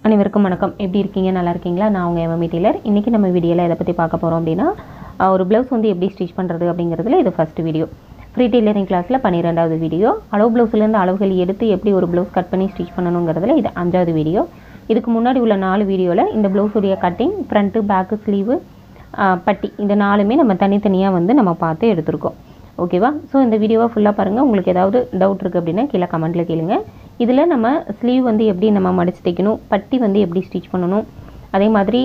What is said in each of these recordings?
அனைவருக்கும் வணக்கம். எப்படி இருக்கீங்க? நல்லா இருக்கீங்களா? நான் உங்கள் எம்எம்இ டெய்லர். இன்றைக்கி நம்ம வீடியோவில் எதை பற்றி பார்க்க போகிறோம் அப்படின்னா, ஒரு ப்ளவுஸ் வந்து எப்படி ஸ்டிச் பண்ணுறது அப்படிங்கிறதுல இது ஃபஸ்ட்டு வீடியோ. ஃப்ரீ டெய்லரிங் கிளாஸில் 12வது வீடியோ. அளவு ப்ளவுஸ்லேருந்து அளவுகள் எடுத்து எப்படி ஒரு ப்ளவுஸ் கட் பண்ணி ஸ்டிச் பண்ணணுங்கிறதுல இது 5வது வீடியோ. இதுக்கு முன்னாடி உள்ள 4 வீடியோவில் இந்த ப்ளவுஸுடைய கட்டிங், ஃப்ரண்ட்டு, பேக்கு, ஸ்லீவு, பட்டி இந்த 4மே நம்ம தனித்தனியாக வந்து நம்ம பார்த்து எடுத்திருக்கோம். ஓகேவா? ஸோ இந்த வீடியோவை ஃபுல்லாக பாருங்கள். உங்களுக்கு ஏதாவது டவுட் இருக்குது அப்படின்னா கீழே கமெண்ட்டில் கேளுங்க. இதில் நம்ம ஸ்லீவ் வந்து எப்படி நம்ம மடித்து தைக்கணும், பட்டி வந்து எப்படி ஸ்டிச் பண்ணணும், அதே மாதிரி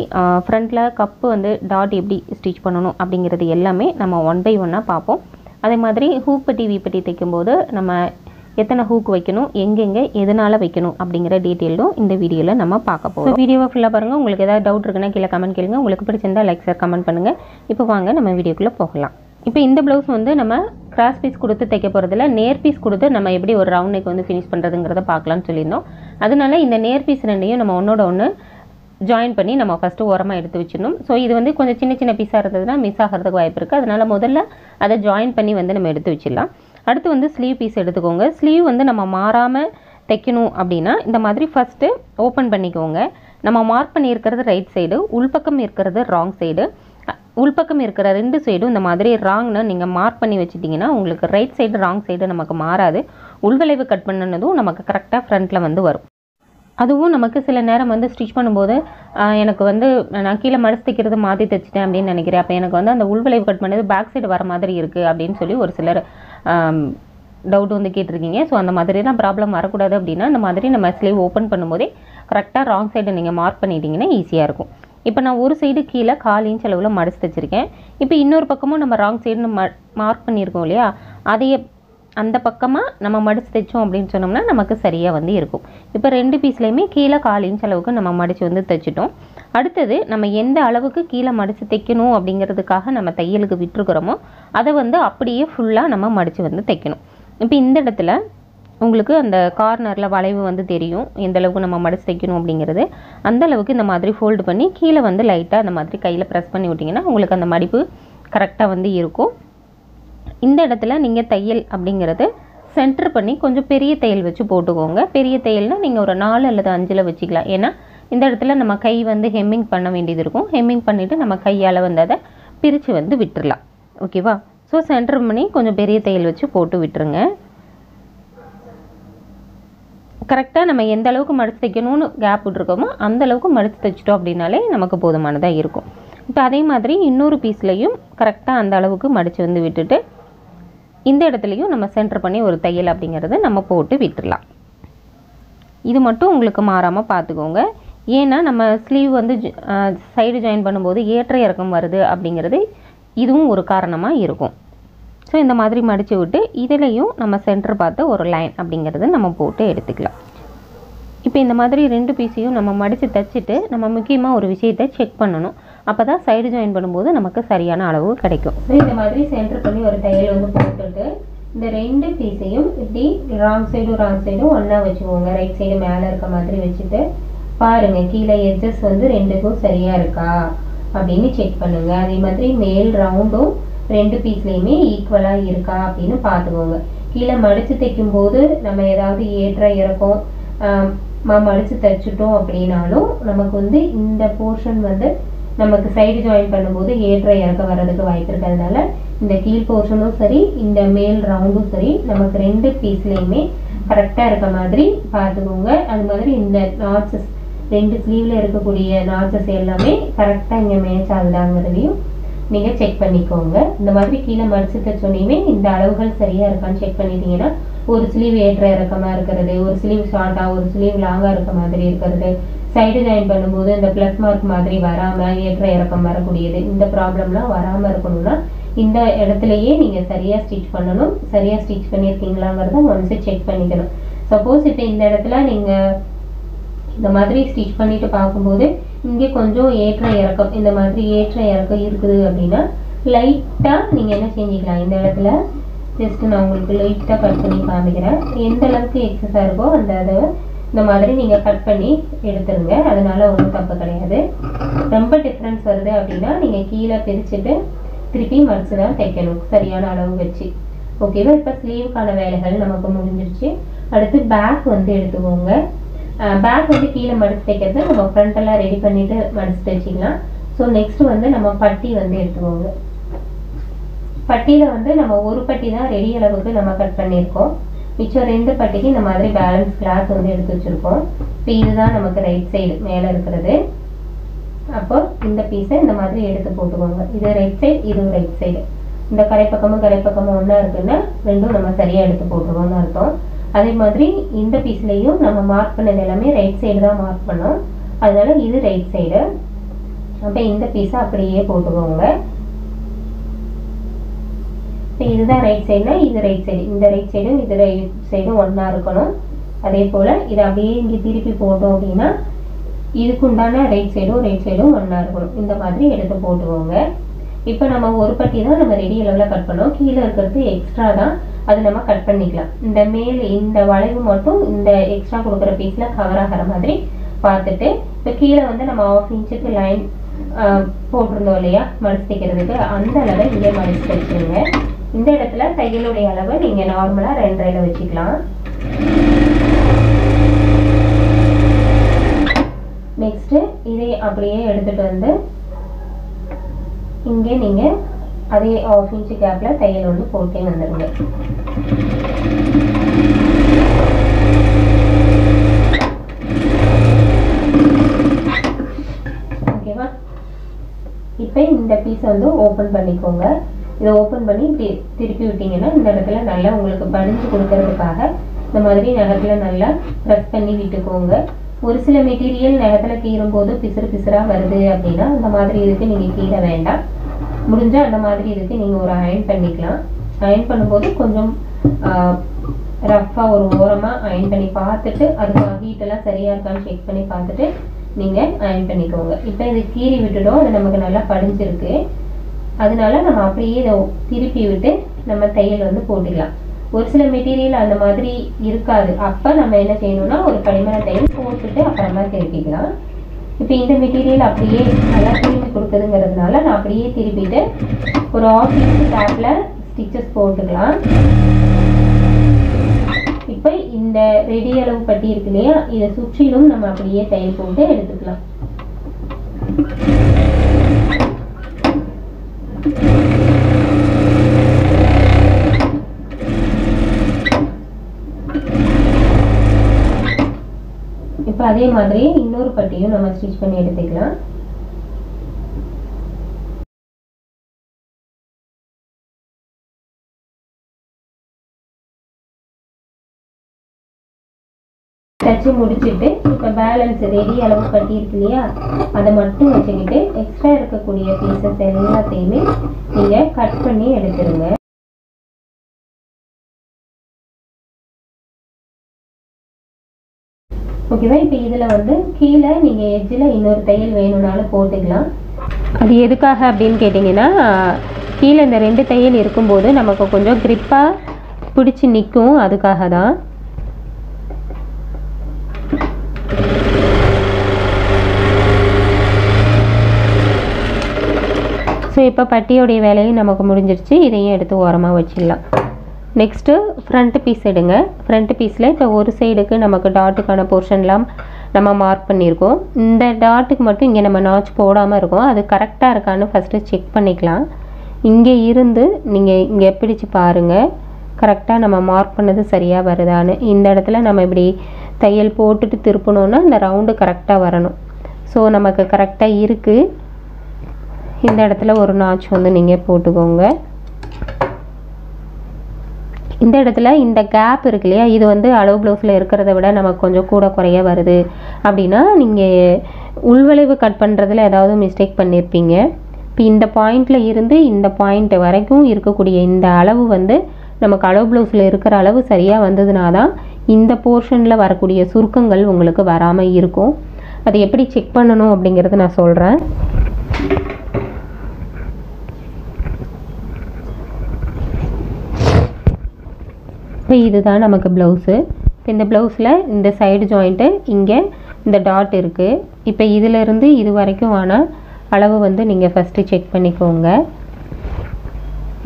ஃப்ரண்ட்டில் கப்பு வந்து டாட் எப்படி ஸ்டிச் பண்ணணும் அப்படிங்கிறது எல்லாமே நம்ம 1 by 1 பார்ப்போம். அதே மாதிரி ஹூக் பட்டி, வீப்பட்டி தைக்கும்போது நம்ம எத்தனை ஹூக் வைக்கணும், எங்கெங்கே எதனால் வைக்கணும் அப்படிங்கிற டீட்டெயிலும் இந்த வீடியோவில் நம்ம பார்க்க போகிறோம். வீடியோவை ஃபுல்லாக பாருங்கள். உங்களுக்கு ஏதாவது டவுட் இருக்குன்னா கீழே கமெண்ட் கேளுங்க. உங்களுக்கு பிடிச்சிருந்தால் லைக் ஷேர் கமெண்ட் பண்ணுங்கள். இப்போ வாங்க நம்ம வீடியோக்குள்ளே போகலாம். இப்போ இந்த ப்ளவுஸ் வந்து நம்ம கிராஸ் பீஸ் கொடுத்து தைக்க போகிறதில்ல, நேர் பீஸ் கொடுத்து நம்ம எப்படி ஒரு ரவுண்ட் நெக் வந்து ஃபினிஷ் பண்ணுறதுங்கிறத பார்க்கலான்னு சொல்லியிருந்தோம். அதனால இந்த நேர் பீஸ் ரெண்டையும் நம்ம ஒன்றோட ஒன்று ஜாயின் பண்ணி நம்ம ஃபஸ்ட்டு ஓரமாக எடுத்து வச்சிடணும். ஸோ இது வந்து கொஞ்சம் சின்ன சின்ன பீஸாக இருந்ததுன்னா மிஸ் ஆகிறதுக்கு வாய்ப்பு இருக்குது. அதனால் முதல்ல அதை ஜாயின் பண்ணி வந்து நம்ம எடுத்து வச்சிடலாம். அடுத்து வந்து ஸ்லீவ் பீஸ் எடுத்துக்கோங்க. ஸ்லீவ் வந்து நம்ம மாறாமல் தைக்கணும் அப்படின்னா இந்த மாதிரி ஃபஸ்ட்டு ஓப்பன் பண்ணிக்கோங்க. நம்ம மார்க் பண்ணியிருக்கிறது ரைட் சைடு, உள்பக்கம் இருக்கிறது ராங் சைடு. உள்பக்கம் இருக்கிற 2 சைடும் இந்த மாதிரி ராங்னு நீங்கள் மார்க் பண்ணி வச்சுட்டிங்கன்னா உங்களுக்கு ரைட் சைடு ராங் சைடு நமக்கு மாறாது. உள்வளைவு கட் பண்ணனதும் நமக்கு கரெக்டாக ஃப்ரண்ட்டில் வந்து வரும். அதுவும் நமக்கு சில நேரம் வந்து ஸ்டிச் பண்ணும்போது எனக்கு வந்து நான் கீழே மடிச்சு தைக்கிறது மாற்றி தைச்சிட்டேன் அப்படின்னு நினைக்கிறேன். அப்போ எனக்கு வந்து அந்த உள்வளைவு கட் பண்ணது பேக் சைடு வர மாதிரி இருக்குது அப்படின்னு சொல்லி ஒரு சிலர் டவுட் வந்து கேட்டிருக்கீங்க. ஸோ அந்த மாதிரிலாம் ப்ராப்ளம் வரக்கூடாது அப்படின்னா இந்த மாதிரி நம்ம ஸ்லீவ் ஓப்பன் பண்ணும்போதே கரெக்டாக ராங் சைடு நீங்கள் மார்க் பண்ணிட்டீங்கன்னா ஈஸியாக இருக்கும். இப்போ நான் ஒரு சைடு கீழே 1/4 இன்ச் அளவில் மடிச்சு தைச்சிருக்கேன். இப்போ இன்னொரு பக்கமும் நம்ம ராங் சைடு மார்க் பண்ணியிருக்கோம் இல்லையா, அதையே அந்த பக்கமாக நம்ம மடிச்சு தைச்சோம் அப்படின்னு சொன்னோம்னா நமக்கு சரியாக வந்து இருக்கும். இப்போ 2 பீஸ்லேயுமே கீழே 1/4 இன்ச் அளவுக்கு நம்ம மடித்து வந்து தைச்சிட்டோம். அடுத்தது நம்ம எந்த அளவுக்கு கீழே மடித்து தைக்கணும் அப்படிங்கிறதுக்காக நம்ம தையலுக்கு விட்டுருக்குறோமோ அதை வந்து அப்படியே ஃபுல்லாக நம்ம மடித்து வந்து தைக்கணும். இப்போ இந்த இடத்துல உங்களுக்கு அந்த கார்னரில் வளைவு வந்து தெரியும், எந்த அளவுக்கு நம்ம மடித்து தைக்கணும் அப்படிங்கிறது. அந்த அளவுக்கு இந்த மாதிரி ஃபோல்டு பண்ணி கீழே வந்து லைட்டாக அந்த மாதிரி கையில் ப்ரெஸ் பண்ணி விட்டிங்கன்னா உங்களுக்கு அந்த மடிப்பு கரெக்டாக வந்து இருக்கும். இந்த இடத்துல நீங்கள் தையல் அப்படிங்கிறது சென்டர் பண்ணி கொஞ்சம் பெரிய தையல் வச்சு போட்டுக்கோங்க. பெரிய தையல்னால் நீங்கள் ஒரு 4 அல்லது 5 வச்சுக்கலாம். ஏன்னா இந்த இடத்துல நம்ம கை வந்து ஹெம்மிங் பண்ண வேண்டியது இருக்கும். ஹெம்மிங் பண்ணிவிட்டு நம்ம கையால் வந்து அதை பிரித்து வந்து விட்டுடலாம். ஓகேவா? ஸோ சென்டர் பண்ணி கொஞ்சம் பெரிய தையல் வச்சு போட்டு விட்டுருங்க. கரெக்டாக நம்ம எந்த அளவுக்கு மடித்து தைக்கணும்னு கேப் விட்ருக்கோமோ அந்த அளவுக்கு மடித்து தைச்சிட்டோம் அப்படின்னாலே நமக்கு போதுமானதாக இருக்கும். இப்போ அதே மாதிரி இன்னொரு பீஸ்லையும் கரெக்டாக அந்த அளவுக்கு மடித்து வந்து விட்டுட்டு இந்த இடத்துலையும் நம்ம சென்டர் பண்ணி ஒரு தையல் அப்படிங்கிறத நம்ம போட்டு விட்டுடலாம். இது மட்டும் உங்களுக்கு மாறாமல் பார்த்துக்கோங்க. ஏன்னா நம்ம ஸ்லீவ் வந்து சைடு ஜாயின் பண்ணும்போது ஏற்ற இறக்கம் வருது அப்படிங்கிறது இதுவும் ஒரு காரணமாக இருக்கும். ஸோ இந்த மாதிரி மடித்து விட்டு இதிலையும் நம்ம சென்டர் பார்த்து ஒரு லைன் அப்படிங்கிறது நம்ம போட்டு எடுத்துக்கலாம். இப்போ இந்த மாதிரி 2 பீஸையும் நம்ம மடித்து தைச்சிட்டு நம்ம முக்கியமாக ஒரு விஷயத்தை செக் பண்ணணும். அப்போ தான் சைடு ஜாயின் பண்ணும்போது நமக்கு சரியான அளவு கிடைக்கும். ஸோ இந்த மாதிரி சென்டர் பண்ணி ஒரு தையல் வந்து போட்டுட்டு இந்த 2 பீஸையும் இப்படி ராங் சைடும் ஒன்றா வச்சுக்கோங்க. ரைட் சைடு மேலே இருக்க மாதிரி வச்சுட்டு பாருங்கள் கீழே எட்ஜஸ் வந்து 2க்கும் சரியாக இருக்கா அப்படின்னு செக் பண்ணுங்கள். அதே மாதிரி மேல் ரவுண்டும் 2 பீஸ்லேயுமே ஈக்குவலாக இருக்கா அப்படின்னு பார்த்துக்கோங்க. கீழே மடித்து தைக்கும்போது நம்ம ஏதாவது ஏற்ற இறக்கம் மடித்து தைச்சிட்டோம் அப்படின்னாலும் நமக்கு வந்து இந்த போர்ஷன் வந்து நமக்கு சைடு ஜாயின் பண்ணும்போது ஏற்ற இறக்கம் வர்றதுக்கு வாய்ப்பு இருக்கிறதுனால இந்த கீழ் போர்ஷனும் சரி இந்த மேல் ரவுண்டும் சரி நமக்கு 2 பீஸ்லேயுமே கரெக்டாக இருக்க மாதிரி பார்த்துக்கோங்க. அது மாதிரி இந்த நாட்சஸ் 2 ஸ்லீவில் இருக்கக்கூடிய நாட்சஸ் எல்லாமே கரெக்டாக இங்கே மேட்ச் ஆகுதாங்கிறதையும் நீங்கள் செக் பண்ணிக்கோங்க. இந்த மாதிரி கீழே மடிச்சு தைச்சோன்னே இந்த அளவுகள் சரியாக இருக்கான்னு செக் பண்ணிட்டீங்கன்னா ஒரு ஸ்லீவ் ஏற்ற இறக்கமாக இருக்கிறது, ஒரு ஸ்லீவ் ஷார்ட்டாக, ஒரு ஸ்லீவ் லாங்காக இருக்க மாதிரி இருக்கிறது, சைடு ஜாயின் பண்ணும்போது இந்த ப்ளஸ் மார்க் மாதிரி வராமல் ஏற்ற இறக்கம் வரக்கூடியது, இந்த ப்ராப்ளம்லாம் வராமல் இருக்கணும்னா இந்த இடத்துலையே நீங்கள் சரியாக ஸ்டிச் பண்ணணும். சரியாக ஸ்டிச் பண்ணியிருக்கீங்களாங்கிறத ஒன்ஸு செக் பண்ணிக்கணும். சப்போஸ் இப்போ இந்த இடத்துல நீங்கள் இந்த மாதிரி ஸ்டிச் பண்ணிட்டு பார்க்கும்போது இங்கே கொஞ்சம் ஏற்ற இறக்கம் இந்த மாதிரி ஏற்ற இறக்கம் இருக்குது அப்படின்னா லைட்டாக நீங்கள் என்ன செஞ்சுக்கலாம், இந்த இடத்துல ஜஸ்ட்டு நான் உங்களுக்கு லைட்டாக கட் பண்ணி காமிக்கிறேன். எந்த அளவுக்கு எக்ஸஸாக இருக்கோ அந்த அதை இந்த மாதிரி நீங்கள் கட் பண்ணி எடுத்துருங்க. அதனால ஒன்றும் தப்பு கிடையாது. ரொம்ப டிஃப்ரென்ஸ் வருது அப்படின்னா நீங்கள் கீழே பிரிச்சுட்டு திருப்பி மடிச்சு தான் தைக்கணும் சரியான அளவு வச்சு. ஓகேவா? இப்போ ஸ்லீவுக்கான வேலைகள் நமக்கு முடிஞ்சிருச்சு. அடுத்து பேக் வந்து எடுத்துக்கோங்க. பேக் வந்து கீழே மடிச்சு தைக்கிறது நம்ம ஃப்ரண்ட்டெல்லாம் ரெடி பண்ணிவிட்டு மடிச்சு தைச்சிக்கலாம். ஸோ நெக்ஸ்ட்டு வந்து நம்ம பட்டி வந்து எடுத்துக்கோங்க. பட்டியில் வந்து நம்ம ஒரு பட்டி தான் ரெடி அளவுக்கு நம்ம கட் பண்ணியிருக்கோம். மிச்சம் 2 பட்டிக்கு இந்த மாதிரி பேலன்ஸ் கிளாத் வந்து எடுத்து வச்சுருக்கோம். இப்போ இதுதான் நமக்கு ரைட் சைடு மேலே இருக்கிறது. அப்போ இந்த பீஸை இந்த மாதிரி எடுத்து போட்டுக்கோங்க. இது ரைட் சைடு, இது ரைட் சைடு. இந்த கரைப்பக்கமும் ஒன்றா இருக்குன்னா ரெண்டும் நம்ம சரியாக எடுத்து போட்டுருவோம்னு அர்த்தம். அதே மாதிரி இந்த பீஸ்லேயும் நம்ம மார்க் பண்ணது எல்லாமே ரைட் சைடு தான் மார்க் பண்ணோம். அதனால இது ரைட் சைடு. அப்போ இந்த பீஸை அப்படியே போட்டுக்கோங்க. இப்போ இதுதான் ரைட் சைடுனா இது ரைட் சைடு, இந்த ரைட் சைடும் இது ரைட் சைடும் ஒன்றா இருக்கணும். அதே போல் இதை அப்படியே இங்கே திருப்பி போட்டோம் அப்படின்னா இதுக்கு உண்டான ரைட் சைடும் ஒன்றா இருக்கணும். இந்த மாதிரி எடுத்து போட்டுக்கோங்க. இப்போ நம்ம ஒரு பட்டி தான் நம்ம ரெடி அளவில் கட் பண்ணோம். கீழே இருக்கிறது எக்ஸ்ட்ரா தான், அது நம்ம கட் பண்ணிக்கலாம். இந்த மேலே இந்த வளைவு மட்டும் இந்த எக்ஸ்ட்ரா கொடுக்குற பீஸில் கவர் ஆகிற மாதிரி பார்த்துட்டு இப்போ கீழே வந்து நம்ம 1/2 இன்ச்சுக்கு லைன் போட்டிருந்தோம் இல்லையா மடிச்சு தைக்கிறதுக்கு, அந்த அளவை இங்கே மடிச்சு தைச்சிருங்க. இந்த இடத்துல தையலுடைய அளவை நீங்கள் நார்மலாக 2.5 வச்சுக்கலாம். நெக்ஸ்ட்டு இதை அப்படியே எடுத்துகிட்டு வந்து இங்கே நீங்கள் அதே 1/2 இன்ச்சு கேப்பில் தையல் வந்து போட்டே வந்துடுங்க. ஓகேவா? இப்போ இந்த பீஸை வந்து ஓப்பன் பண்ணிக்கோங்க. இதை ஓப்பன் பண்ணி இப்படி திருப்பி விட்டிங்கன்னா இந்த இடத்துல நல்லா உங்களுக்கு படிஞ்சு கொடுக்கறதுக்காக இந்த மாதிரி நகத்தில் நல்லா ப்ரெஸ் பண்ணி விட்டுக்கோங்க. ஒரு சில மெட்டீரியல் நகத்தில் கீறும்போது பிசுறாக வருது அப்படின்னா அந்த மாதிரி இதுக்கு நீங்கள் கீற வேண்டாம். முடிஞ்சால் அந்த மாதிரி இதுக்கு நீங்கள் ஒரு அயன் பண்ணிக்கலாம். அயன் பண்ணும்போது கொஞ்சம் ரஃப்பாக ஒரு ஓரமாக அயன் பண்ணி பார்த்துட்டு அதுக்கு ஹீட்டெல்லாம் சரியாக இருக்கான்னு செக் பண்ணி பார்த்துட்டு நீங்கள் அயன் பண்ணிக்கோங்க. இப்போ இது கீறி விட்டுடும், அது நமக்கு நல்லா படிஞ்சிருக்கு. அதனால நம்ம அப்படியே இதை திருப்பி விட்டு நம்ம தையல் வந்து போட்டுக்கலாம். ஒரு சில மெட்டீரியல் அந்த மாதிரி இருக்காது. அப்போ நம்ம என்ன செய்யணும்னா ஒரு படிமான தையல் போட்டுட்டு அப்புறமா திருப்பிக்கலாம். இப்போ இந்த மெட்டீரியல் அப்படியே நல்லா திருப்பி கொடுக்குதுங்கிறதுனால நான் அப்படியே திருப்பிட்டு ஒரு 1/2 இன்ச்சு டேப்பில் ஸ்டிச்சஸ் போட்டுக்கலாம். இப்போ இந்த ரெடி அளவு பட்டி இருக்கு இல்லையா, இதை சுற்றிலும் நம்ம அப்படியே தையல் போட்டு எடுத்துக்கலாம். இப்போ அதே மாதிரி இன்னொரு பட்டியும் நம்ம ஸ்டிச் பண்ணி எடுத்துக்கலாம். தச்சு முடிச்சுட்டு இப்போ பேலன்ஸ் ரெடி அளவு பட்டி இருக்கு இல்லையா, அதை மட்டும் வச்சுக்கிட்டு எக்ஸ்ட்ரா இருக்கக்கூடிய பீசஸ் எல்லாத்தையுமே நீங்கள் கட் பண்ணி எடுத்துருங்க. ஓகேவா? இப்போ இதில் வந்து கீழே நீங்கள் எட்ஜில் இன்னொரு தையல் வேணும்னாலும் போட்டுக்கலாம். அது எதுக்காக அப்படின்னு கேட்டிங்கன்னா, கீழே இந்த 2 தையல் இருக்கும்போது நமக்கு கொஞ்சம் கிரிப்பாக பிடிச்சி நிற்கும், அதுக்காக தான். ஸோ இப்போ பட்டியோடைய வேலையும் நமக்கு முடிஞ்சிருச்சு. இதையும் எடுத்து ஓரமாக வச்சிடலாம். நெக்ஸ்ட்டு ஃப்ரண்ட் பீஸ் எடுங்க. ஃப்ரண்ட் பீஸில் இப்போ ஒரு சைடுக்கு நமக்கு டாட்டுக்கான போர்ஷன்லாம் நம்ம மார்க் பண்ணியிருக்கோம். இந்த டாட்டுக்கு மட்டும் இங்கே நம்ம நாச் போடாமல் இருக்கோம். அது கரெக்டாக இருக்கான்னு ஃபஸ்ட்டு செக் பண்ணிக்கலாம். இங்கே இருந்து நீங்கள் இங்கே பிடிச்சு பாருங்கள், கரெக்டாக நம்ம மார்க் பண்ணது சரியாக வருதான்னு. இந்த இடத்துல நம்ம இப்படி தையல் போட்டுட்டு திருப்பணுன்னா இந்த ரவுண்டு கரெக்டாக வரணும். ஸோ நமக்கு கரெக்டாக இருக்குது. இந்த இடத்துல ஒரு நாச் வந்து நீங்கள் போட்டுக்கோங்க. இந்த இடத்துல இந்த கேப் இருக்கு இல்லையா, இது வந்து அளவு ப்ளவுஸில் இருக்கிறத விட நமக்கு கொஞ்சம் கூட குறைய வருது அப்படின்னா நீங்கள் உள்வளைவு கட் பண்ணுறதுல ஏதாவது மிஸ்டேக் பண்ணியிருப்பீங்க. இப்போ இந்த பாயிண்டில் இருந்து இந்த பாயிண்ட் வரைக்கும் இருக்கக்கூடிய இந்த அளவு வந்து நமக்கு அளவு ப்ளவுஸில் இருக்கிற அளவு சரியாக வந்ததுனா தான் இந்த போர்ஷனில் வரக்கூடிய சுருக்கங்கள் உங்களுக்கு வராமல் இருக்கும். அதை எப்படி செக் பண்ணணும் அப்படிங்கிறது நான் சொல்கிறேன். இப்போ இதுதான் நமக்கு ப்ளவுஸு. இப்போ இந்த ப்ளவுஸில் இந்த சைடு ஜாயிண்ட்டு இங்கே இந்த டாட் இருக்குது. இப்போ இதிலிருந்து இது வரைக்கும் ஆனால் அளவு வந்து நீங்கள் ஃபஸ்ட்டு செக் பண்ணிக்கோங்க.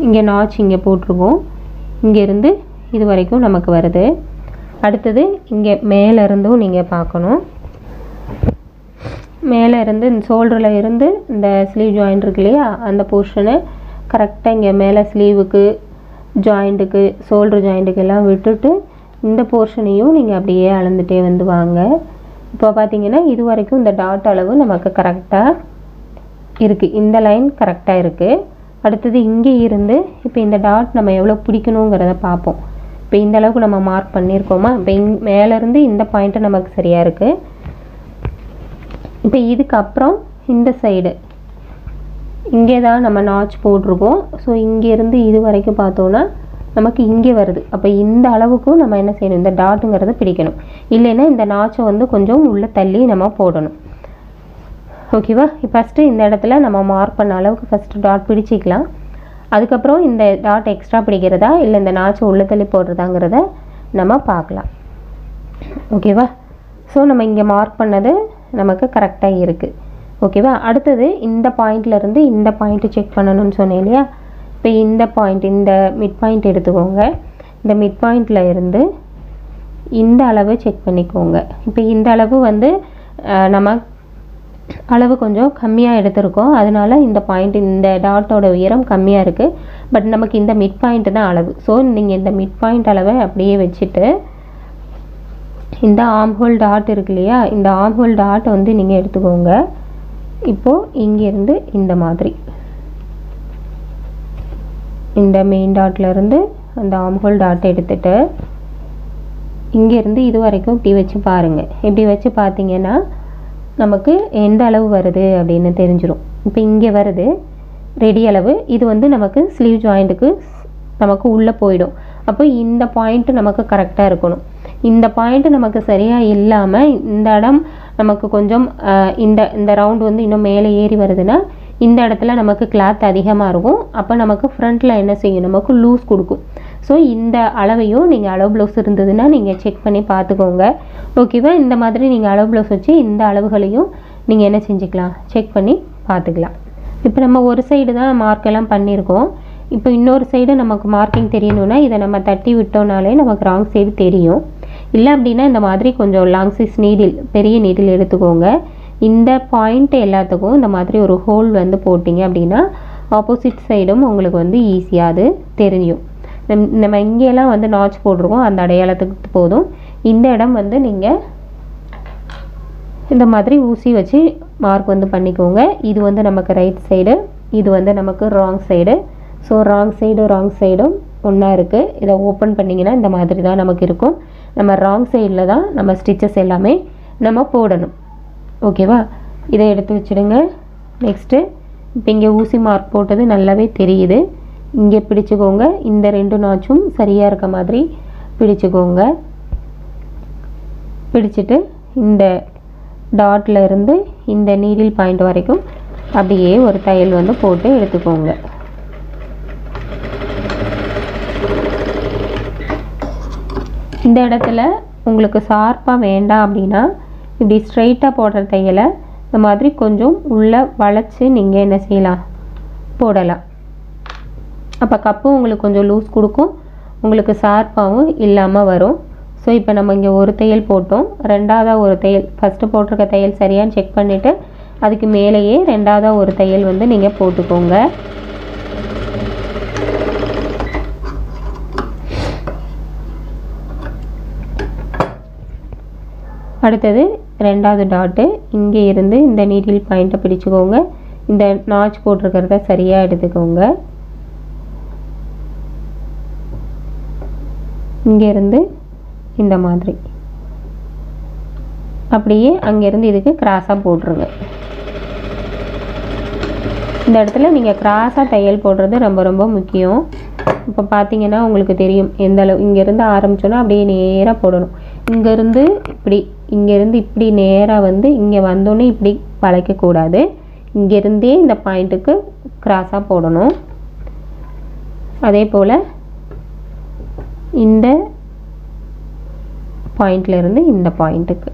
இங்கே நாச் இங்கே போட்டிருக்கோம், இங்கேருந்து இது வரைக்கும் நமக்கு வருது. அடுத்தது இங்கே மேலே இருந்தும் நீங்கள் பார்க்கணும். மேலே இருந்து இந்த ஷோல்டரில் இருந்து இந்த ஸ்லீவ் ஜாயிண்ட் இருக்கு இல்லையா, அந்த போர்ஷனை கரெக்டாக இங்கே மேலே ஸ்லீவுக்கு ஜாயிண்ட்டுக்கு ஷோல்டர் ஜாயிண்ட்டுக்கு எல்லாம் விட்டுட்டு இந்த போர்ஷனையும் நீங்கள் அப்படியே அளந்துட்டே வந்து வாங்க. இப்போ பார்த்தீங்கன்னா இது வரைக்கும் இந்த டாட் அளவு நமக்கு கரெக்டாக இருக்குது, இந்த லைன் கரெக்டாக இருக்குது. அடுத்தது இங்கே இருந்து இப்போ இந்த டாட் நம்ம எவ்வளோ பிடிக்கணுங்கிறத பார்ப்போம். இப்போ இந்த அளவுக்கு நம்ம மார்க் பண்ணியிருக்கோமா, இப்போ மேலேருந்து இந்த பாயிண்ட்டு நமக்கு சரியாக இருக்குது. இப்போ இதுக்கப்புறம் இந்த சைடு இங்கே தான் நம்ம நாச் போட்டிருக்கோம். ஸோ இங்கேருந்து இது வரைக்கும் பார்த்தோன்னா நமக்கு இங்கே வருது. அப்போ இந்த அளவுக்கும் நம்ம என்ன செய்யணும், இந்த டாட்டுங்கிறத பிடிக்கணும். இல்லைன்னா இந்த நாச்சை வந்து கொஞ்சம் உள்ளே தள்ளி நம்ம போடணும். ஓகேவா? ஃபஸ்ட்டு இந்த இடத்துல நம்ம மார்க் பண்ண அளவுக்கு ஃபஸ்ட்டு டாட் பிடிச்சிக்கலாம். அதுக்கப்புறம் இந்த டாட் எக்ஸ்ட்ரா பிடிக்கிறதா இல்லை இந்த நாச்சை உள்ளே தள்ளி போடுறதாங்கிறத நம்ம பார்க்கலாம். ஓகேவா? ஸோ நம்ம இங்கே மார்க் பண்ணது நமக்கு கரெக்டாக இருக்குது. ஓகேவா? அடுத்தது இந்த பாயிண்ட்லேருந்து இந்த பாயிண்ட்டு செக் பண்ணணும்னு சொன்னேன் இல்லையா. இப்போ இந்த பாயிண்ட், இந்த மிட் பாயிண்ட் எடுத்துக்கோங்க. இந்த மிட் பாயிண்டில் இருந்து இந்த அளவு செக் பண்ணிக்கோங்க. இப்போ இந்த அளவு வந்து நம்ம அளவு கொஞ்சம் கம்மியாக எடுத்திருக்கோம், அதனால இந்த பாயிண்ட் இந்த டாட்டோட உயரம் கம்மியாக இருக்குது. பட் நமக்கு இந்த மிட் பாயிண்ட் தான் அளவு. ஸோ நீங்கள் இந்த மிட் பாயிண்ட் அளவை அப்படியே வச்சுட்டு இந்த ஆர்ம் ஹோல் டாட் இருக்கு இல்லையா, இந்த ஆர்ம் ஹோல் டாட்டை வந்து நீங்கள் எடுத்துக்கோங்க. இப்போது இங்கேருந்து இந்த மாதிரி இந்த மெயின் டாட்லேருந்து அந்த ஆர்ம் ஹோல் டாட்டை எடுத்துகிட்டு இங்கேருந்து இது வரைக்கும் இப்படி வச்சு பாருங்கள். இப்படி வச்சு பார்த்தீங்கன்னா நமக்கு எந்த அளவு வருது அப்படின்னு தெரிஞ்சிடும். இப்போ இங்கே வருது ரெடி அளவு. இது வந்து நமக்கு ஸ்லீவ் ஜாயிண்ட்டுக்கு நமக்கு உள்ளே போயிடும். அப்போ இந்த பாயிண்ட்டு நமக்கு கரெக்டாக இருக்கணும். இந்த பாயிண்ட்டு நமக்கு சரியாக இல்லாமல் இந்த இடம் நமக்கு கொஞ்சம் இந்த ரவுண்டு வந்து இன்னும் மேலே ஏறி வருதுன்னா இந்த இடத்துல நமக்கு கிளாத் அதிகமாக இருக்கும். அப்போ நமக்கு ஃப்ரண்ட்டில் என்ன செய்யும், நமக்கு லூஸ் கொடுக்கும். ஸோ இந்த அளவையும் நீங்கள் அளவு ப்ளவுஸ் இருந்ததுன்னா நீங்கள் செக் பண்ணி பார்த்துக்கோங்க. ஓகேவா? இந்த மாதிரி நீங்கள் அளவு ப்ளவுஸ் வச்சு இந்த அளவுகளையும் நீங்கள் என்ன செஞ்சுக்கலாம், செக் பண்ணி பார்த்துக்கலாம். இப்போ நம்ம ஒரு சைடு தான் மார்க்கெல்லாம் பண்ணியிருக்கோம். இப்போ இன்னொரு சைடு நமக்கு மார்க்கிங் தெரியணும்னா இதை நம்ம தட்டி விட்டோம்னாலே நமக்கு ராங் சைடு தெரியும். இல்லை அப்படின்னா இந்த மாதிரி கொஞ்சம் லாங் சைஸ் நீடில், பெரிய நீடில் எடுத்துக்கோங்க. இந்த பாயிண்ட் எல்லாத்துக்கும் இந்த மாதிரி ஒரு ஹோல் வந்து போட்டிங்க அப்படின்னா ஆப்போசிட் சைடும் உங்களுக்கு வந்து ஈஸியாக அது தெரியும். நம்ம இங்கெல்லாம் வந்து நாச் போட்டிருக்கோம், அந்த அடையாளத்துக்கு போதும். இந்த இடம் வந்து நீங்கள் இந்த மாதிரி ஊசி வச்சு மார்க் வந்து பண்ணிக்கோங்க. இது வந்து நமக்கு ரைட் சைடு, இது வந்து நமக்கு ராங் சைடு. ஸோ ராங் சைடும் ஒன்றா இருக்குது. இதை ஓப்பன் பண்ணிங்கன்னா இந்த மாதிரி தான் நமக்கு இருக்கும். நம்ம ராங் சைடில் தான் நம்ம ஸ்டிச்சஸ் எல்லாமே நம்ம போடணும். ஓகேவா? இதை எடுத்து வச்சுடுங்க. நெக்ஸ்ட்டு இப்போ இங்கே ஊசி மார்க் போட்டது நல்லாவே தெரியுது. இங்கே பிடிச்சிக்கோங்க. இந்த ரெண்டு நாச்சும் சரியாக இருக்க மாதிரி பிடிச்சிக்கோங்க. பிடிச்சிட்டு இந்த டாட்டில் இருந்து இந்த நீடில் பாயிண்ட் வரைக்கும் அப்படியே ஒரு தையல் வந்து போட்டு எடுத்துக்கோங்க. இந்த இடத்துல உங்களுக்கு ஷார்ப்பாக வேண்டாம் அப்படின்னா இப்படி ஸ்ட்ரைட்டாக போடுற தையலை இந்த மாதிரி கொஞ்சம் உள்ளே வளைச்சி நீங்கள் என்ன செய்யலாம், போடலாம். அப்போ கப்பும் உங்களுக்கு கொஞ்சம் லூஸ் கொடுக்கும், உங்களுக்கு ஷார்ப்பாகவும் இல்லாமல் வரும். ஸோ இப்போ நம்ம இங்கே ஒரு தையல் போட்டோம், ரெண்டாவதாக ஒரு தையல், ஃபஸ்ட்டு போட்டிருக்க தையல் சரியான்னு செக் பண்ணிவிட்டு அதுக்கு மேலேயே ரெண்டாவதாக ஒரு தையல் வந்து நீங்கள் போட்டுக்கோங்க. அடுத்தது ரெண்டாவது டாட்டு, இங்கே இருந்து இந்த நீடில் பாயிண்ட்டை பிடிச்சிக்கோங்க. இந்த நாச் போட்டிருக்கிறத சரியாக எடுத்துக்கோங்க. இங்கேருந்து இந்த மாதிரி அப்படியே அங்கேருந்து இதுக்கு கிராஸாக போட்டுருங்க. இந்த இடத்துல நீங்கள் கிராஸாக தையல் போடுறது ரொம்ப ரொம்ப முக்கியம். இப்போ பார்த்தீங்கன்னா உங்களுக்கு தெரியும் எந்த அளவு. இங்கேருந்து ஆரம்பித்தோன்னா அப்படியே நேராக போடணும். இங்கேருந்து இப்படி நேராக வந்து இங்கே வந்தோடனே இப்படி வளைக்கக்கூடாது. இங்கேருந்தே இந்த பாயிண்ட்டுக்கு கிராஸாக போடணும். அதே போல் இந்த பாயிண்ட்லேருந்து இந்த பாயிண்ட்டுக்கு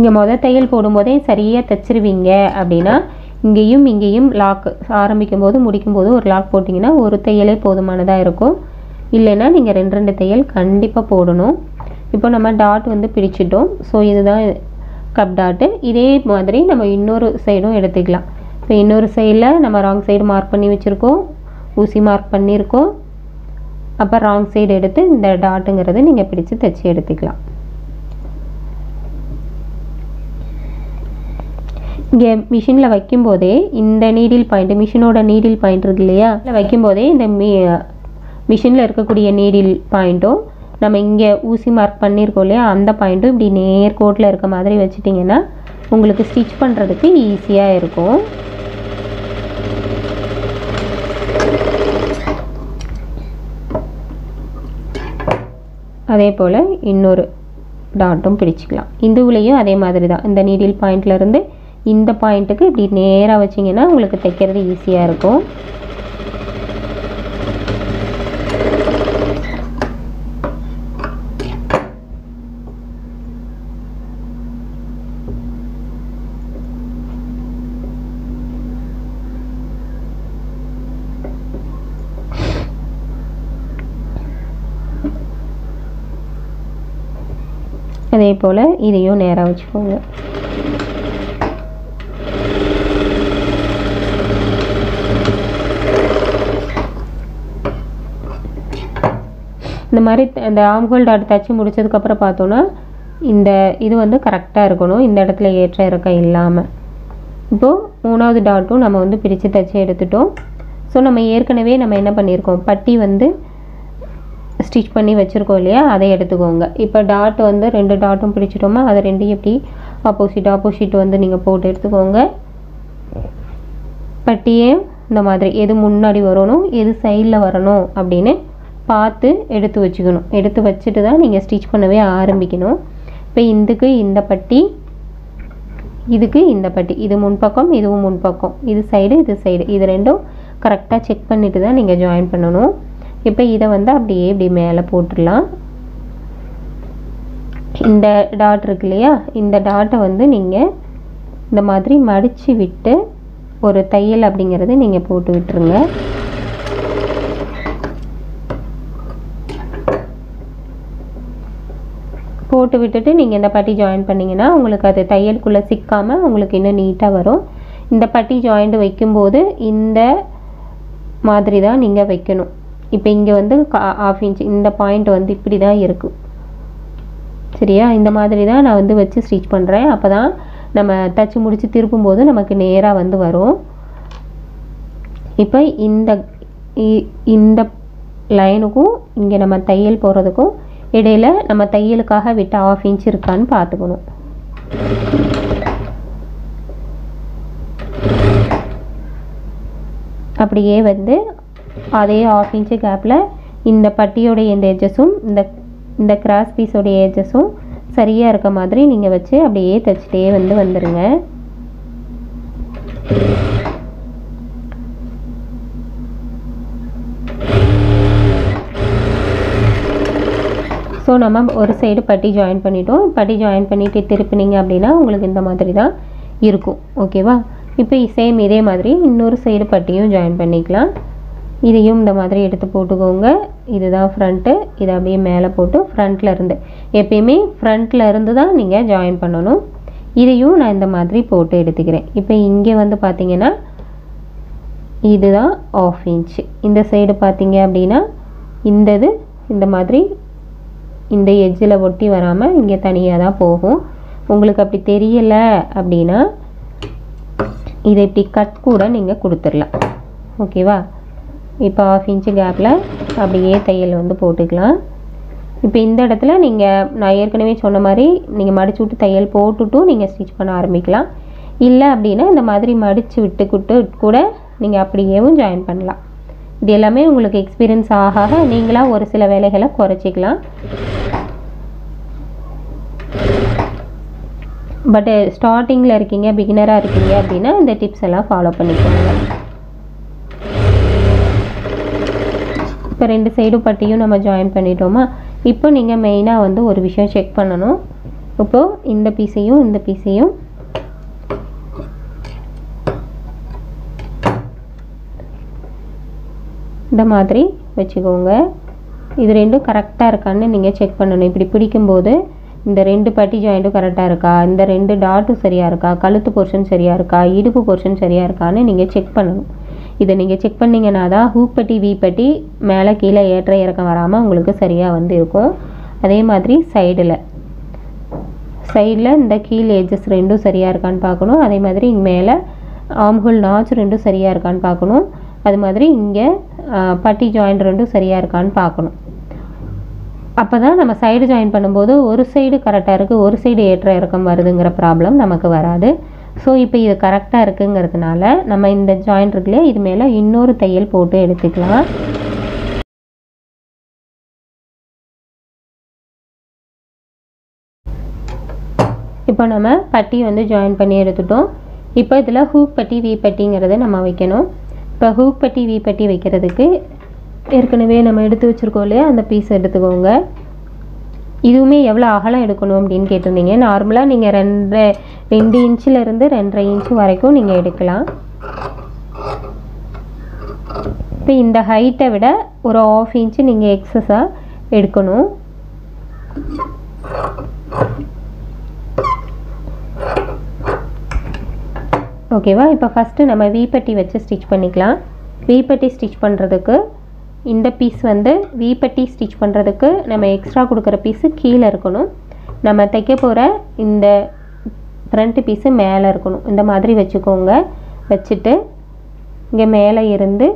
நீங்கள் மொதல் தையல் போடும்போதே சரியாக தைச்சிருவீங்க அப்படின்னா இங்கேயும் லாக் ஆரம்பிக்கும் போது முடிக்கும் போது ஒரு லாக் போட்டிங்கன்னா ஒரு தையலே போதுமானதாக இருக்கும். இல்லைன்னா நீங்கள் 2 தையல் கண்டிப்பாக போடணும். இப்போ நம்ம டாட் வந்து பிடிச்சிட்டோம். ஸோ இதுதான் கப் டாட்டு. இதே மாதிரி நம்ம இன்னொரு சைடும் எடுத்துக்கலாம். இப்போ இன்னொரு சைடில் நம்ம ராங் சைடு மார்க் பண்ணி வச்சுருக்கோம், ஊசி மார்க் பண்ணியிருக்கோம். அப்போ ராங் சைடு எடுத்து இந்த டாட்டுங்கிறது நீங்கள் பிடிச்சி தைச்சி எடுத்துக்கலாம். இங்கே மிஷினில் வைக்கும்போதே இந்த நீடில் பாயிண்ட், மிஷினோட நீடில் பாயிண்ட் இருக்கு இல்லையா, வைக்கும்போதே இந்த மிஷினில் இருக்கக்கூடிய நீடில் பாயிண்ட்டும் நம்ம இங்கே ஊசி மார்க் பண்ணியிருக்கோம் இல்லையா அந்த பாயிண்ட்டும் இப்படி நேர்கோட்டில் இருக்க மாதிரி வச்சுட்டிங்கன்னா உங்களுக்கு ஸ்டிச் பண்ணுறதுக்கு ஈஸியாக இருக்கும். அதே போல் இன்னொரு டாட்டும் பிடிச்சிக்கலாம். இதுவுலேயும் அதே மாதிரி தான். இந்த நீடில் பாயிண்ட்லேருந்து இந்த பாயிண்ட்டுக்கு இப்படி நேராக வச்சிங்கன்னா உங்களுக்கு தைக்கிறது ஈஸியாக இருக்கும். அதே போல் இதையும் நேராக வச்சுக்கோங்க. இந்த மாதிரி இந்த ஆம்ஹோல் டாட் தைச்சி முடிச்சதுக்கப்புறம் பார்த்தோன்னா இந்த இது வந்து கரெக்டாக இருக்கணும், இந்த இடத்துல ஏற்ற இறக்கம் இல்லாமல். இப்போது 3வது டாட்டும் நம்ம வந்து பிரித்து தைச்சி எடுத்துட்டோம். ஸோ நம்ம ஏற்கனவே நம்ம என்ன பண்ணியிருக்கோம், பட்டி வந்து ஸ்டிச் பண்ணி வச்சுருக்கோம் இல்லையா, அதை எடுத்துக்கோங்க. இப்போ டாட் வந்து 2 டாட்டும் பிடிச்சிட்டோமா, அதை 2 எப்படி ஆப்போசிட் வந்து நீங்கள் போட்டு எடுத்துக்கோங்க. பட்டியே இந்த மாதிரி எது முன்னாடி வரணும் எது சைடில் வரணும் அப்படின்னு பார்த்து எடுத்து வச்சுக்கணும். எடுத்து வச்சுட்டு தான் நீங்கள் ஸ்டிச் பண்ணவே ஆரம்பிக்கணும். இப்போ இதுக்கு இந்த பட்டி, இதுக்கு இந்த பட்டி, இது முன்பக்கம் இதுவும் முன்பக்கம், இது சைடு இது ரெண்டும் கரெக்டாக செக் பண்ணிவிட்டு தான் நீங்கள் ஜாயின் பண்ணணும். இப்போ இதை வந்து அப்படியே இப்படி மேலே போட்டுடலாம். இந்த டாட் இருக்கு இல்லையா, இந்த டாட்டை வந்து நீங்கள் இந்த மாதிரி மடித்து விட்டு ஒரு தையல் அப்படிங்கிறது நீங்கள் போட்டு விட்டுருங்க. போட்டு விட்டுட்டு நீங்கள் இந்த பட்டி ஜாயின் பண்ணிங்கன்னா உங்களுக்கு அது தையலுக்குள்ளே சிக்காமல் உங்களுக்கு இன்னும் நீட்டாக வரும். இந்த பட்டி ஜாயிண்ட் வைக்கும்போது இந்த மாதிரி தான் நீங்கள் வைக்கணும். இப்போ இங்கே வந்து 1/2 இன்ச் இந்த பாயிண்ட் வந்து இப்படி தான் இருக்குது, சரியா? இந்த மாதிரி தான் நான் வந்து வச்சு ஸ்டிச் பண்ணுறேன். அப்போ தான் நம்ம தச்சு முடித்து திருப்பும்போது நமக்கு நேராக வந்து வரும். இப்போ இந்த லைனுக்கும் இங்கே நம்ம தையல் போகிறதுக்கும் இடையில நம்ம தையலுக்காக விட்ட 1/2 இன்ச் இருக்கான்னு பார்த்துக்கணும். அப்படியே வந்து அதே 1/2 இன்ச்சு கேப்பில் இந்த பட்டியோடைய இந்த எட்ஜஸும் இந்த கிராஸ் பீஸோடைய எட்ஜஸும் சரியாக இருக்க மாதிரி நீங்கள் வச்சு அப்படியே தைச்சிட்டே வந்துடுங்க. ஸோ நம்ம ஒரு சைடு பட்டி ஜாயின் பண்ணிட்டோம். பட்டி ஜாயின் பண்ணிவிட்டு திருப்பினீங்க அப்படின்னா உங்களுக்கு இந்த மாதிரி தான் இருக்கும், ஓகேவா? இப்போ சேம் இதே மாதிரி இன்னொரு சைடு பட்டியும் ஜாயின் பண்ணிக்கலாம். இதையும் இந்த மாதிரி எடுத்து போட்டுக்கோங்க. இதுதான் ஃப்ரண்ட்டு, இதை அப்படியே மேலே போட்டு ஃப்ரண்ட்டில் இருந்து எப்பயுமே ஃப்ரண்ட்டில் இருந்து தான் நீங்கள் ஜாயின் பண்ணணும். இதையும் நான் இந்த மாதிரி போட்டு எடுத்துக்கிறேன். இப்போ இங்கே வந்து பார்த்திங்கன்னா இதுதான் 1/2 இன்ச்சு. இந்த சைடு பார்த்தீங்க அப்படின்னா இந்த மாதிரி இந்த எட்ஜில் ஒட்டி வராமல் இங்கே தனியாக தான் போகும். உங்களுக்கு அப்படி தெரியலை அப்படின்னா இதை இப்படி கட் கூட நீங்கள் கொடுத்துடலாம், ஓகேவா? இப்போ 1/2 இன்ச்சு கேப்பில் அப்படியே தையல் வந்து போட்டுக்கலாம். இப்போ இந்த இடத்துல நான் ஏற்கனவே சொன்ன மாதிரி நீங்கள் மடிச்சு விட்டு தையல் போட்டுட்டும் நீங்கள் ஸ்டிச் பண்ண ஆரம்பிக்கலாம். இல்லை அப்படின்னா இந்த மாதிரி மடித்து விட்டு கூட நீங்கள் அப்படியேவும் ஜாயின் பண்ணலாம். இது எல்லாமே உங்களுக்கு எக்ஸ்பீரியன்ஸ் ஆக நீங்களாக ஒரு சில வேலைகளை குறைச்சிக்கலாம். பட் ஸ்டார்டிங்கில் இருக்கீங்க, பிகினராக இருக்கீங்க அப்படின்னா இந்த டிப்ஸ் எல்லாம் ஃபாலோ பண்ணிக்கோங்க. இப்போ 2 சைடு பட்டியும் நம்ம ஜாயின் பண்ணிட்டோமா. இப்போ நீங்கள் மெயினாக வந்து ஒரு விஷயம் செக் பண்ணணும். இப்போது இந்த பீஸையும் இந்த பீஸையும் இந்த மாதிரி வச்சுக்கோங்க. இது ரெண்டும் கரெக்டாக இருக்கான்னு நீங்கள் செக் பண்ணணும். இப்படி பிடிக்கும்போது இந்த 2 பட்டி ஜாயிண்ட்டும் கரெக்டாக இருக்கா, இந்த 2 டாட்டும் சரியாக இருக்கா, கழுத்து போர்ஷன் சரியாக இருக்கா, இடுப்பு போர்ஷன் சரியாக இருக்கான்னு நீங்கள் செக் பண்ணணும். இதை நீங்கள் செக் பண்ணிங்கன்னா தான் ஹூக் பட்டி வி பட்டி மேலே கீழே ஏற்ற இறக்கம் வராமல் உங்களுக்கு சரியாக வந்து இருக்கும். அதே மாதிரி சைடில் இந்த கீழ் எட்ஜஸ் ரெண்டும் சரியாக இருக்கான்னு பார்க்கணும். அதே மாதிரி இங்கே மேலே ஆம்ஹோல் நாச் ரெண்டும் சரியாக இருக்கான்னு பார்க்கணும். அது மாதிரி இங்கே பட்டி ஜாயிண்ட் ரெண்டும் சரியாக இருக்கான்னு பார்க்கணும். அப்போ தான் நம்ம சைடு ஜாயின் பண்ணும்போது ஒரு சைடு கரெக்டாக இருக்குது, ஒரு சைடு ஏற்ற இறக்கம் வருதுங்கிற ப்ராப்ளம் நமக்கு வராது. ஸோ இப்போ இது கரெக்டாக இருக்குங்கிறதுனால நம்ம இந்த ஜாயிண்ட் இருக்குல்லையே, இது மேலே இன்னொரு தையல் போட்டு எடுத்துக்கலாம். இப்போ நம்ம பட்டி வந்து ஜாயின் பண்ணி எடுத்துட்டோம். இப்போ இதில் ஹூக் பட்டி வி பட்டிங்கிறத நம்ம வைக்கணும். இப்போ ஹூக் பட்டி வி பட்டி வைக்கிறதுக்கு ஏற்கனவே நம்ம எடுத்து வச்சுருக்கோம் இல்லையா, அந்த பீஸ் எடுத்துக்கோங்க. இதுவுமே எவ்வளோ அகலம் எடுக்கணும் அப்படின்னு கேட்டிருந்தீங்க. நார்மலாக நீங்கள் 2 இன்ச்சிலேருந்து 2.5 இன்ச்சு வரைக்கும் நீங்கள் எடுக்கலாம். இப்போ இந்த ஹைட்டை விட ஒரு 1/2 இன்ச்சு நீங்கள் எக்ஸஸாக எடுக்கணும். ஓகேவா? இப்போ ஃபஸ்ட்டு நம்ம வீப்பட்டி வச்சு ஸ்டிச் பண்ணிக்கலாம். வீப்பட்டி ஸ்டிச் பண்ணுறதுக்கு இந்த பீஸ் வந்து வீப்பட்டி ஸ்டிச் பண்ணுறதுக்கு நம்ம எக்ஸ்ட்ரா கொடுக்குற பீஸு கீழே இருக்கணும். நம்ம தைக்க போகிற இந்த ஃப்ரண்ட்டு பீஸு மேலே இருக்கணும். இந்த மாதிரி வச்சுக்கோங்க. வச்சுட்டு இங்கே மேலே இருந்து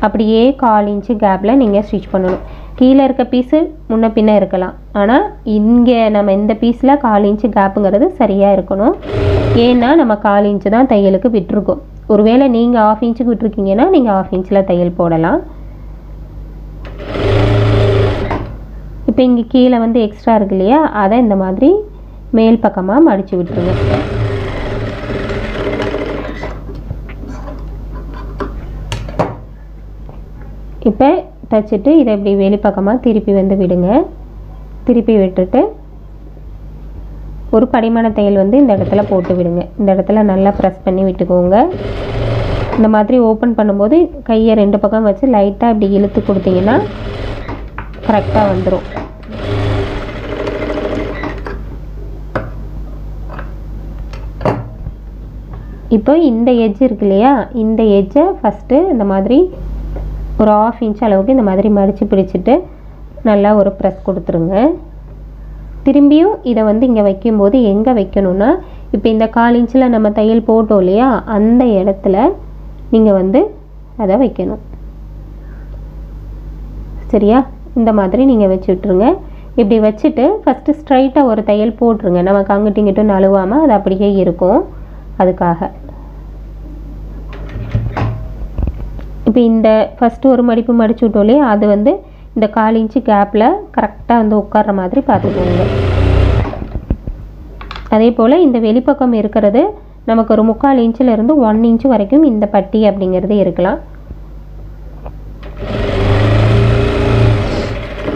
அப்படியே 1/4 இன்ச்சு கேப்பில் நீங்கள் ஸ்டிச் பண்ணணும். கீழே இருக்க பீஸு முன்ன பின்ன இருக்கலாம், ஆனால் இங்கே நம்ம இந்த பீஸில் 1/4 இன்ச்சு கேப்புங்கிறது சரியாக இருக்கணும். ஏன்னா நம்ம 1/4 இன்ச்சு தான் தையலுக்கு விட்டுருக்கோம். ஒருவேளை நீங்கள் 1/2 இன்ச்சுக்கு விட்டுருக்கீங்கன்னா நீங்கள் 1/2 இன்ச்சில் தையல் போடலாம். இப்போ இங்கே கீழே வந்து எக்ஸ்ட்ரா இருக்கு இல்லையா, அதை இந்த மாதிரி மேல் பக்கமாக மடித்து விட்டுருங்க. இப்போ தைச்சிட்டு இதை இப்படி வெளிப்பக்கமாக திருப்பி வந்து விடுங்க. திருப்பி விட்டுட்டு ஒரு படிமான தையல் வந்து இந்த இடத்துல போட்டு விடுங்க. இந்த இடத்துல நல்லா ப்ரெஸ் பண்ணி விட்டுக்கோங்க. இந்த மாதிரி ஓப்பன் பண்ணும்போது கையை 2 பக்கம் வச்சு லைட்டாக இப்படி இழுத்து கொடுத்தீங்கன்னா கரெக்டாக வந்துடும். இப்போ இந்த எட்ஜ் இருக்கு இல்லையா, இந்த எட்ஜை ஃபஸ்ட்டு இந்த மாதிரி ஒரு 1/2 இன்ச் அளவுக்கு இந்த மாதிரி மடித்து பிடிச்சிட்டு நல்லா ஒரு ப்ரெஸ் கொடுத்துருங்க. திரும்பியும் இதை வந்து இங்கே வைக்கும்போது எங்கே வைக்கணும்னா, இப்போ இந்த 1/4 இன்ச்சில் நம்ம தையல் போட்டோம் இல்லையா, அந்த இடத்துல நீங்கள் வந்து அதை வைக்கணும். சரியா? இந்த மாதிரி நீங்கள் வச்சு விட்டுருங்க. இப்படி வச்சுட்டு ஃபஸ்ட்டு ஸ்ட்ரைட்டாக ஒரு தையல் போட்டுருங்க. நமக்கு அங்கிட்டு இங்கிட்டும் நழுவாமல் அது அப்படியே இருக்கும். அதுக்காக இப்போ இந்த ஃபஸ்ட்டு ஒரு மடிப்பு மடிச்சு விட்டோம் இல்லையா, அது வந்து இந்த 1/4 இன்ச்சு கேப்பில் கரெக்டாக வந்து உட்கார்ற மாதிரி பார்த்துக்கோங்க. அதே போல் இந்த வெளிப்பக்கம் இருக்கிறது நமக்கு ஒரு 3/4 இன்ச்சிலேருந்து 1 இன்ச்சு வரைக்கும் இந்த பட்டி அப்படிங்கிறது இருக்கலாம்.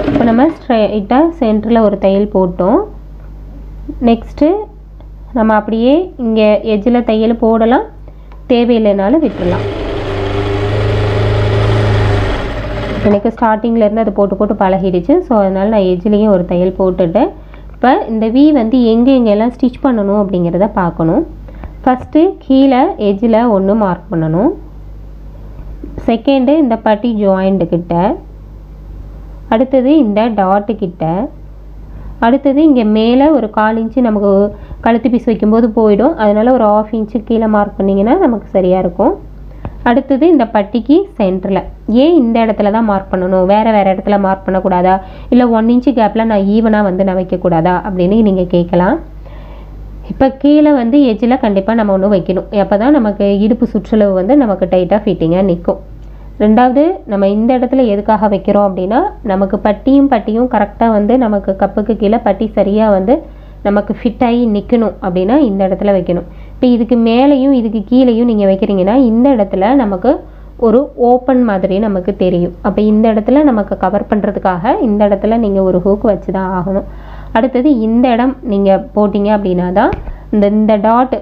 இப்போ நம்ம ஸ்ட்ரைட்டாக சென்டரில் ஒரு தையல் போட்டோம். நெக்ஸ்ட்டு நம்ம அப்படியே இங்கே எட்ஜில் தையல் போடலாம், தேவையில்லைனாலும் விட்டுடலாம். எனக்கு ஸ்டார்டிங்லேருந்து அது போட்டு பழகிடுச்சு. ஸோ அதனால் நான் எட்ஜ்லேயும் ஒரு தையல் போட்டுட்டேன். இப்போ இந்த வி வந்து எங்கெங்கெல்லாம் ஸ்டிச் பண்ணணும் அப்படிங்கிறத பார்க்கணும். ஃபஸ்ட்டு கீழே எட்ஜில் ஒன்று மார்க் பண்ணணும். செகண்டு இந்த பட்டி ஜாயிண்ட்டுக்கிட்ட, அடுத்தது இந்த டாட்டுக்கிட்ட, அடுத்தது இங்கே மேலே ஒரு 1/4 இன்ச்சு நமக்கு கழுத்து பீஸ் வைக்கும்போது போயிடும். அதனால் ஒரு 1/2 இன்ச்சு கீழே மார்க் பண்ணிங்கன்னா நமக்கு சரியாக இருக்கும். அடுத்தது இந்த பட்டிக்கு சென்டரில். ஏன் இந்த இடத்துல தான் மார்க் பண்ணணும், வேறு இடத்துல மார்க் பண்ணக்கூடாதா, இல்லை 1 இன்ச்சு கேப்பில் நான் ஈவனாக வந்து நான் வைக்கக்கூடாதா அப்படின்னு நீங்கள் கேட்கலாம். இப்போ கீழே வந்து எட்ஜில் கண்டிப்பாக நம்ம ஒன்று வைக்கணும். அப்போ தான் நமக்கு இடுப்பு சுற்றளவு வந்து நமக்கு டைட்டாக ஃபிட்டிங்காக நிற்கும். ரெண்டாவது, நம்ம இந்த இடத்துல எதுக்காக வைக்கிறோம் அப்படின்னா, நமக்கு பட்டியும் கரெக்டாக வந்து நமக்கு கப்புக்கு கீழே பட்டி சரியாக வந்து நமக்கு ஃபிட் ஆகி நிற்கணும் அப்படின்னா இந்த இடத்துல வைக்கணும். இப்போ இதுக்கு மேலேயும் இதுக்கு கீழேயும் நீங்கள் வைக்கிறீங்கன்னா இந்த இடத்துல நமக்கு ஒரு ஓப்பன் மாதிரி நமக்கு தெரியும். அப்போ இந்த இடத்துல நமக்கு கவர் பண்ணுறதுக்காக இந்த இடத்துல நீங்கள் ஒரு ஹூக் வச்சு தான் ஆகணும். அடுத்தது இந்த இடம் நீங்கள் போட்டிங்க அப்படின்னா தான் இந்த டாட்,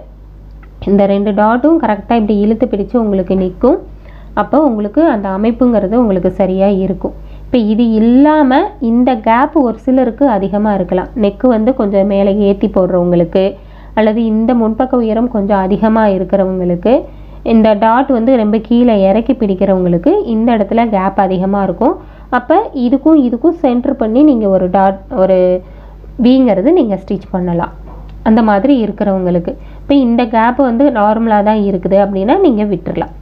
இந்த 2 டாட்டும் கரெக்டாக இப்படி இழுத்து பிடிச்சு உங்களுக்கு நிற்கும். அப்போ உங்களுக்கு அந்த அமைப்புங்கிறது உங்களுக்கு சரியாக இருக்கும். இப்போ இது இல்லாமல் இந்த கேப் ஒரு சிலருக்கு அதிகமாக இருக்கலாம். நெக்கு வந்து கொஞ்சம் மேலே ஏற்றி போடுறவங்களுக்கு, அல்லது இந்த முன்பக்க உயரம் கொஞ்சம் அதிகமாக இருக்கிறவங்களுக்கு, இந்த டாட் வந்து ரொம்ப கீழே இறக்கி பிடிக்கிறவங்களுக்கு இந்த இடத்துல கேப் அதிகமாக இருக்கும். அப்போ இதுக்கும் சென்டர் பண்ணி நீங்கள் ஒரு வீங்கிறது நீங்கள் ஸ்டிச் பண்ணலாம். அந்த மாதிரி இருக்கிறவங்களுக்கு இப்போ இந்த கேப் வந்து நார்மலாக தான் இருக்குது அப்படின்னா நீங்கள் விட்டுடலாம்.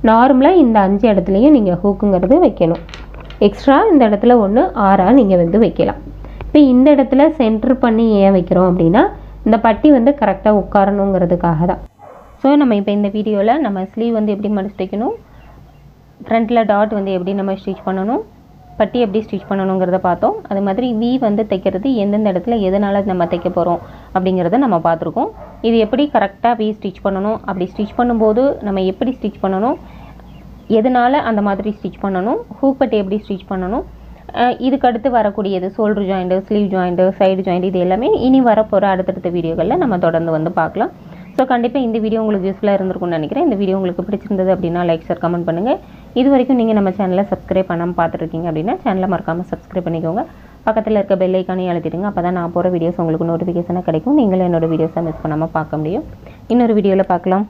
நார்மலாக இந்த 5 இடத்துலையும் நீங்கள் ஹூக்குங்கிறது வைக்கணும். எக்ஸ்ட்ரா இந்த இடத்துல 1 6 நீங்கள் வந்து வைக்கலாம். இப்போ இந்த இடத்துல சென்டர் பண்ணி ஏன் வைக்கிறோம் அப்படின்னா இந்த பட்டி வந்து கரெக்டாக உட்காரணுங்கிறதுக்காக தான். ஸோ நம்ம இப்போ இந்த வீடியோவில் நம்ம ஸ்லீவ் வந்து எப்படி மடிச்சு தைக்கணும், ஃப்ரண்ட்டில் டாட் வந்து எப்படி நம்ம ஸ்டிச் பண்ணணும், பட்டி எப்படி ஸ்டிச் பண்ணணுங்கிறத பார்த்தோம். அது மாதிரி வி வந்து தைக்கிறது எந்தெந்த இடத்துல எதனால் நம்ம தைக்க போகிறோம் அப்படிங்கிறத நம்ம பார்த்துருக்கோம். இது எப்படி கரெக்டாக வி ஸ்டிச் பண்ணணும், அப்படி ஸ்டிச் பண்ணும்போது நம்ம எப்படி ஸ்டிச் பண்ணணும், எதனால் அந்த மாதிரி ஸ்டிச் பண்ணணும், ஹூக் பட்டி எப்படி ஸ்டிச் பண்ணணும், இதுக்கு அடுத்து வரக்கூடியது shoulder joint, sleeve joint, side joint, இது எல்லாமே இனி வரப்போகிற அடுத்தடுத்த வீடியோக்களில் நம்ம தொடர்ந்து வந்து பார்க்கலாம். ஸோ கண்டிப்பாக இந்த வீடியோ உங்களுக்கு யூஸ்ஃபுல்லாக இருந்திருக்கும்னு நினைக்கிறேன். இந்த வீடியோ உங்களுக்கு பிடிச்சிருந்தது அப்படின்னா லைக், ஷேர், கமெண்ட் பண்ணுங்கள். இது வரைக்கும் நீங்கள் நம்ம சேனலை சப்ஸ்கிரைப் பண்ணாமல் பார்த்துருக்கீங்க அப்படின்னா சேனலை மறக்காமல் சப்ஸ்கிரைப் பண்ணிக்கோங்க. பக்கத்தில் இருக்க பெல் ஐக்கானே அழுத்திடுங்க. அப்போ தான் நான் போகிற வீடியோஸ் உங்களுக்கு நோட்டிஃபிகேஷனாக கிடைக்கும். நீங்களும் என்னோடய வீடியோஸை மிஸ் பண்ணாமல் பார்க்க முடியும். இன்னொரு வீடியோவில் பார்க்கலாம்.